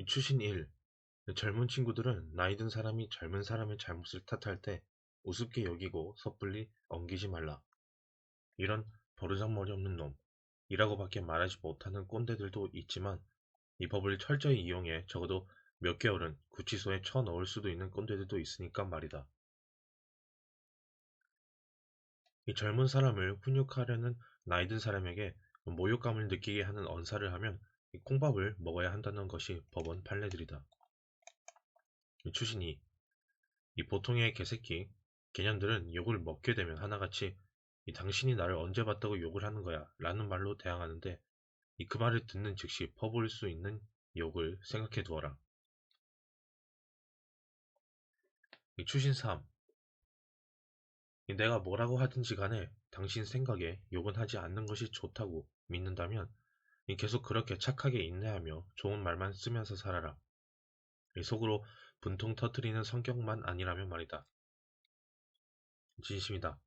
추신 1. 젊은 친구들은 나이 든 사람이 젊은 사람의 잘못을 탓할 때 우습게 여기고 섣불리 엉기지 말라. 이런 버르장머리 없는 놈이라고밖에 말하지 못하는 꼰대들도 있지만 이 법을 철저히 이용해 적어도 몇 개월은 구치소에 쳐넣을 수도 있는 꼰대들도 있으니까 말이다. 이 젊은 사람을 훈육하려는 나이 든 사람에게 모욕감을 느끼게 하는 언사를 하면 이 콩밥을 먹어야 한다는 것이 법원 판례들이다. 추신이 이 보통의 개새끼 개년들은 욕을 먹게 되면 하나같이 이 당신이 나를 언제 봤다고 욕을 하는 거야 라는 말로 대항하는데 이 그 말을 듣는 즉시 퍼부을 수 있는 욕을 생각해 두어라. 이 추신 3. 내가 뭐라고 하든지 간에 당신 생각에 욕은 하지 않는 것이 좋다고 믿는다면 계속 그렇게 착하게 인내하며 좋은 말만 쓰면서 살아라. 속으로 분통 터트리는 성격만 아니라면 말이다. 진심이다.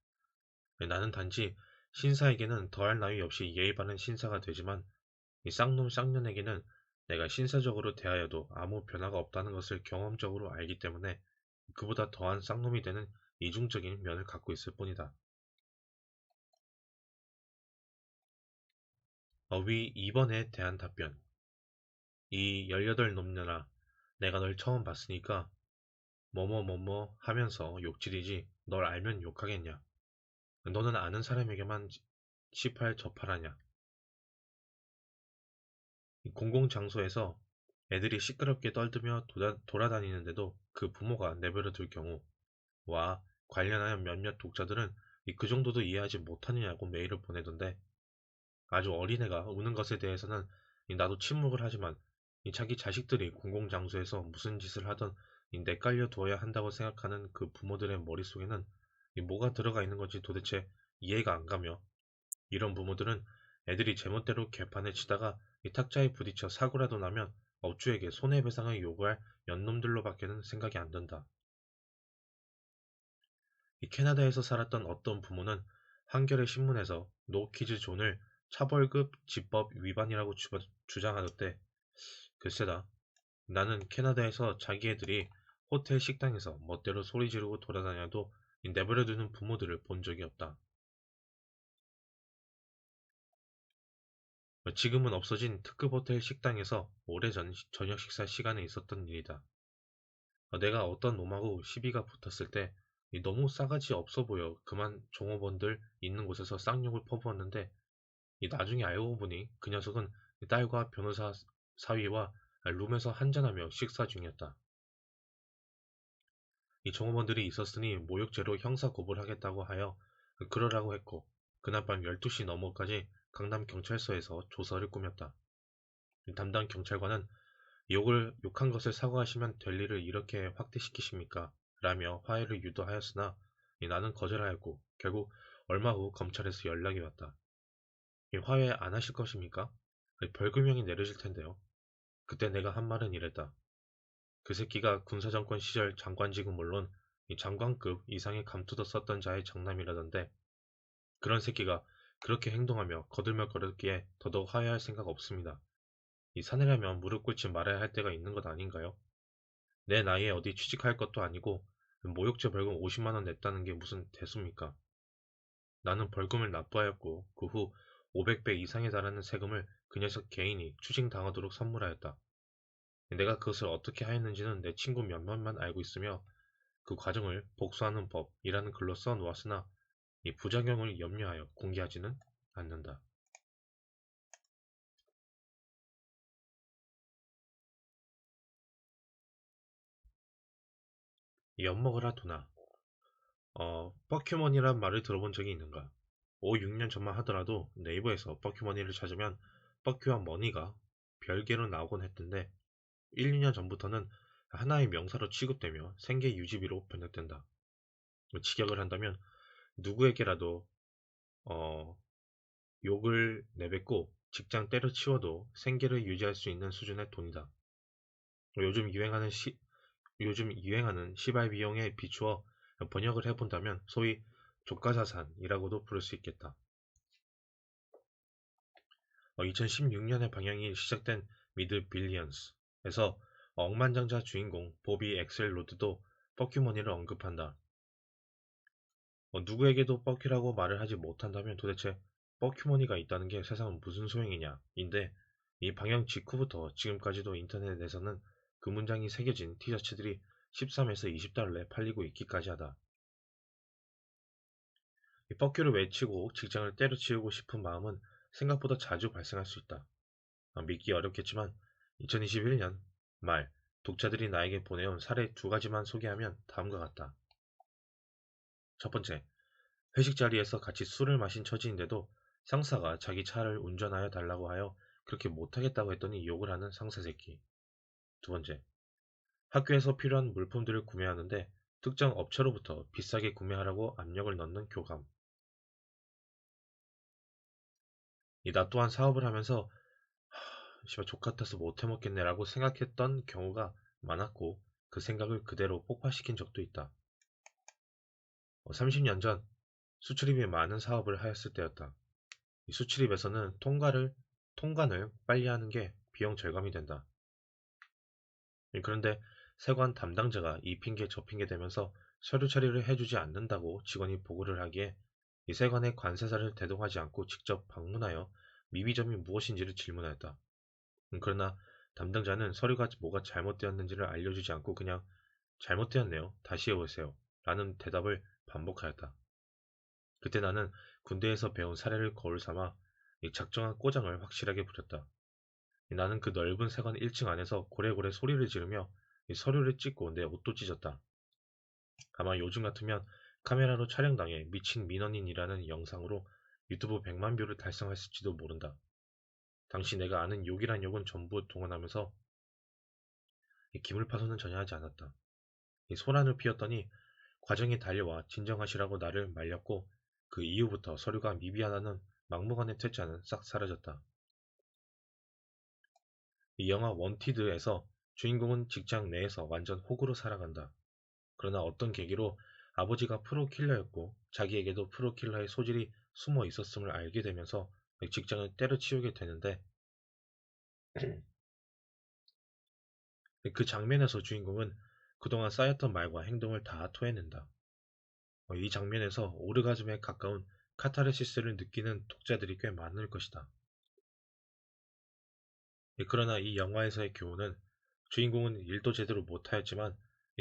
나는 단지 신사에게는 더할 나위 없이 예의 바른 신사가 되지만 이 쌍놈 쌍년에게는 내가 신사적으로 대하여도 아무 변화가 없다는 것을 경험적으로 알기 때문에 그보다 더한 쌍놈이 되는 이중적인 면을 갖고 있을 뿐이다. 위 2번에 대한 답변. 이 18놈녀라 내가 널 처음 봤으니까 뭐뭐뭐뭐 하면서 욕지리지 널 알면 욕하겠냐. 너는 아는 사람에게만 시팔 저팔하냐. 공공장소에서 애들이 시끄럽게 떨들며 돌아다니는데도 그 부모가 내버려 둘 경우와 관련하여 몇몇 독자들은 그 정도도 이해하지 못하느냐고 메일을 보내던데 아주 어린애가 우는 것에 대해서는 나도 침묵을 하지만 자기 자식들이 공공장소에서 무슨 짓을 하던 내깔려 두어야 한다고 생각하는 그 부모들의 머릿속에는 뭐가 들어가 있는 건지 도대체 이해가 안 가며 이런 부모들은 애들이 제멋대로 개판에 치다가 탁자에 부딪혀 사고라도 나면 업주에게 손해배상을 요구할 연놈들로밖에는 생각이 안 든다. 캐나다에서 살았던 어떤 부모는 한겨레 신문에서 노 키즈 존을 차벌급 집법 위반이라고 주장하던데 글쎄다. 나는 캐나다에서 자기 애들이 호텔 식당에서 멋대로 소리 지르고 돌아다녀도 내버려두는 부모들을 본 적이 없다. 지금은 없어진 특급 호텔 식당에서 오래전 저녁 식사 시간에 있었던 일이다. 내가 어떤 놈하고 시비가 붙었을 때 너무 싸가지 없어 보여 그만 종업원들 있는 곳에서 쌍욕을 퍼부었는데 나중에 알고 보니 그 녀석은 딸과 변호사 사위와 룸에서 한잔하며 식사 중이었다. 이 종업원들이 있었으니 모욕죄로 형사고발을 하겠다고 하여 그러라고 했고 그날 밤 12시 넘어까지 강남경찰서에서 조서를 꾸몄다. 담당 경찰관은 욕한 것을 사과하시면 될 일을 이렇게 확대시키십니까? 라며 화해를 유도하였으나 나는 거절하였고 결국 얼마 후 검찰에서 연락이 왔다. 화해 안 하실 것입니까? 벌금형이 내려질 텐데요. 그때 내가 한 말은 이랬다. 그 새끼가 군사정권 시절 장관직은 물론 장관급 이상의 감투도 썼던 자의 장남이라던데 그런 새끼가 그렇게 행동하며 거들먹거렸기에 더더욱 화해할 생각 없습니다. 이 사내라면 무릎 꿇지 말아야 할 때가 있는 것 아닌가요? 내 나이에 어디 취직할 것도 아니고 모욕죄 벌금 50만 원 냈다는 게 무슨 대수입니까? 나는 벌금을 납부하였고 그 후 500배 이상에 달하는 세금을 그 녀석 개인이 추징당하도록 선물하였다. 내가 그것을 어떻게 하였는지는 내 친구 몇몇만 알고 있으며 그 과정을 복수하는 법이라는 글로 써 놓았으나 이 부작용을 염려하여 공개하지는 않는다. 엿먹으라 도나. 뻐큐머니란 말을 들어본 적이 있는가? 5, 6년 전만 하더라도 네이버에서 뻐큐머니를 찾으면 뻐큐와 머니가 별개로 나오곤 했던데 1, 2년 전부터는 하나의 명사로 취급되며 생계 유지비로 번역된다. 직역을 한다면 누구에게라도 어, 욕을 내뱉고 직장 때려치워도 생계를 유지할 수 있는 수준의 돈이다. 요즘 유행하는 시발 비용에 비추어 번역을 해본다면 소위 조가자산이라고도 부를 수 있겠다. 2016년에 방영이 시작된 미드 빌리언스 그래서 억만장자 주인공 보비 엑셀로드도 뻐큐머니를 언급한다. 누구에게도 뻐큐라고 말을 하지 못한다면 도대체 뻐큐머니가 있다는 게 세상은 무슨 소용이냐 인데, 이 방영 직후부터 지금까지도 인터넷에서는 그 문장이 새겨진 티셔츠들이 13에서 20달러에 팔리고 있기까지 하다. 이 뻐큐를 외치고 직장을 때려치우고 싶은 마음은 생각보다 자주 발생할 수 있다. 믿기 어렵겠지만 2021년 말 독자들이 나에게 보내온 사례 두 가지만 소개하면 다음과 같다. 첫 번째, 회식 자리에서 같이 술을 마신 처지인데도 상사가 자기 차를 운전하여 달라고 하여 그렇게 못하겠다고 했더니 욕을 하는 상사 새끼. 두 번째, 학교에서 필요한 물품들을 구매하는데 특정 업체로부터 비싸게 구매하라고 압력을 넣는 교감. 나 또한 사업을 하면서 씨발 족같아서 못해먹겠네라고 생각했던 경우가 많았고, 그 생각을 그대로 폭파시킨 적도 있다. 30년 전 수출입이 많은 사업을 하였을 때였다. 이 수출입에서는 통관을 빨리 하는 게 비용 절감이 된다. 그런데 세관 담당자가 이 핑계 저 핑계 대면서 서류 처리를 해주지 않는다고 직원이 보고를 하기에 이 세관의 관세사를 대동하지 않고 직접 방문하여 미비점이 무엇인지를 질문하였다. 그러나 담당자는 서류가 뭐가 잘못되었는지를 알려주지 않고 그냥 잘못되었네요. 다시 해보세요. 라는 대답을 반복하였다. 그때 나는 군대에서 배운 사례를 거울 삼아 이 작정한 꼬장을 확실하게 부렸다. 나는 그 넓은 세관 1층 안에서 고래고래 소리를 지르며 이 서류를 찍고 내 옷도 찢었다. 아마 요즘 같으면 카메라로 촬영당해 미친 민원인이라는 영상으로 유튜브 100만 뷰를 달성했을지도 모른다. 당시 내가 아는 욕이란 욕은 전부 동원하면서 기물파손은 전혀 하지 않았다. 소란을 피웠더니 과정에 달려와 진정하시라고 나를 말렸고, 그 이후부터 서류가 미비하다는 막무가내 퇴짜는 싹 사라졌다. 이 영화 원티드에서 주인공은 직장 내에서 완전 호구로 살아간다. 그러나 어떤 계기로 아버지가 프로킬러였고 자기에게도 프로킬러의 소질이 숨어 있었음을 알게 되면서 직장을 때려치우게 되는데, 그 장면에서 주인공은 그동안 쌓였던 말과 행동을 다 토해낸다. 이 장면에서 오르가즘에 가까운 카타르시스를 느끼는 독자들이 꽤 많을 것이다. 그러나 이 영화에서의 교훈은 주인공은 일도 제대로 못하였지만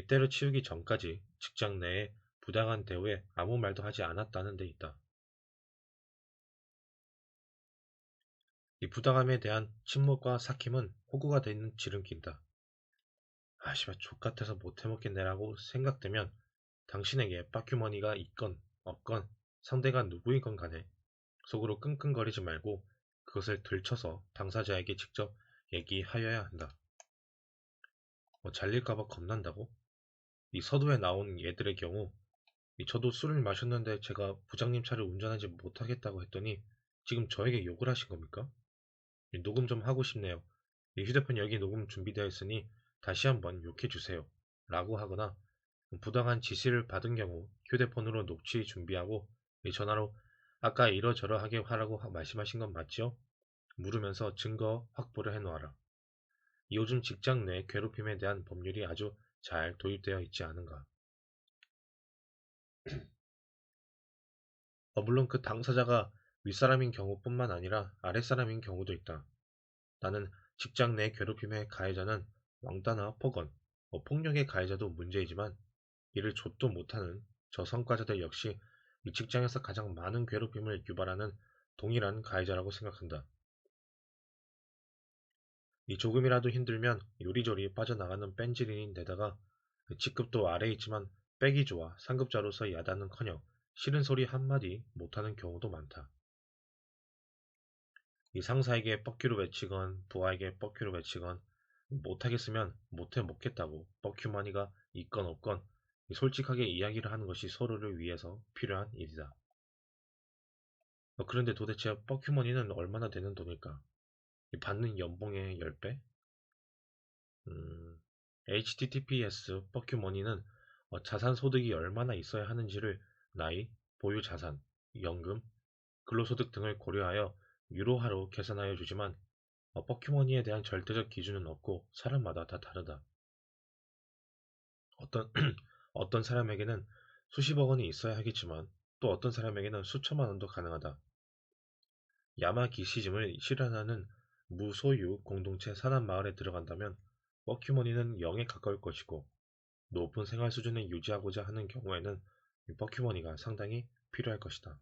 때려치우기 전까지 직장 내에 부당한 대우에 아무 말도 하지 않았다는 데 있다. 이 부당함에 대한 침묵과 삭힘은 호구가 되는 지름길이다. 씨발 족같아서 못해먹겠네라고 생각되면 당신에게 빡큐머니가 있건 없건 상대가 누구이건 간에 속으로 끙끙거리지 말고 그것을 들춰서 당사자에게 직접 얘기하여야 한다. 잘릴까봐 겁난다고? 이 서두에 나온 얘들의 경우 저도 술을 마셨는데 제가 부장님 차를 운전하지 못하겠다고 했더니 지금 저에게 욕을 하신 겁니까? 녹음 좀 하고 싶네요. 휴대폰 여기 녹음 준비되어 있으니 다시 한번 욕해 주세요. 라고 하거나, 부당한 지시를 받은 경우 휴대폰으로 녹취 준비하고 전화로 아까 이러저러하게 하라고 말씀하신 건 맞죠? 물으면서 증거 확보를 해놓아라. 요즘 직장 내 괴롭힘에 대한 법률이 아주 잘 도입되어 있지 않은가. 물론 그 당사자가 윗사람인 경우뿐만 아니라 아랫사람인 경우도 있다. 나는 직장 내 괴롭힘의 가해자는 왕따나 폭언, 폭력의 가해자도 문제이지만 이를 좆도 못하는 저성과자들 역시 이 직장에서 가장 많은 괴롭힘을 유발하는 동일한 가해자라고 생각한다. 이 조금이라도 힘들면 요리조리 빠져나가는 뺀질인데다가 직급도 아래에 있지만 빼기 좋아 상급자로서 야단은커녕 싫은 소리 한마디 못하는 경우도 많다. 이 상사에게 뻑큐로 외치건 부하에게 뻑큐로 외치건 못하겠으면 못해 먹겠다고 뻑큐머니가 있건 없건 솔직하게 이야기를 하는 것이 서로를 위해서 필요한 일이다. 그런데 도대체 뻑큐머니는 얼마나 되는 돈일까? 받는 연봉의 10배? HTTPS 뻑큐머니는 자산 소득이 얼마나 있어야 하는지를 나이, 보유 자산, 연금, 근로소득 등을 고려하여 유로화로 계산하여 주지만 뻐큐머니에 대한 절대적 기준은 없고 사람마다 다 다르다. 어떤, 어떤 사람에게는 수십억 원이 있어야 하겠지만 또 어떤 사람에게는 수천만 원도 가능하다. 야마기시즘을 실현하는 무소유 공동체 산업마을에 들어간다면 뻐큐머니는 0에 가까울 것이고 높은 생활 수준을 유지하고자 하는 경우에는 이 뻐큐머니가 상당히 필요할 것이다.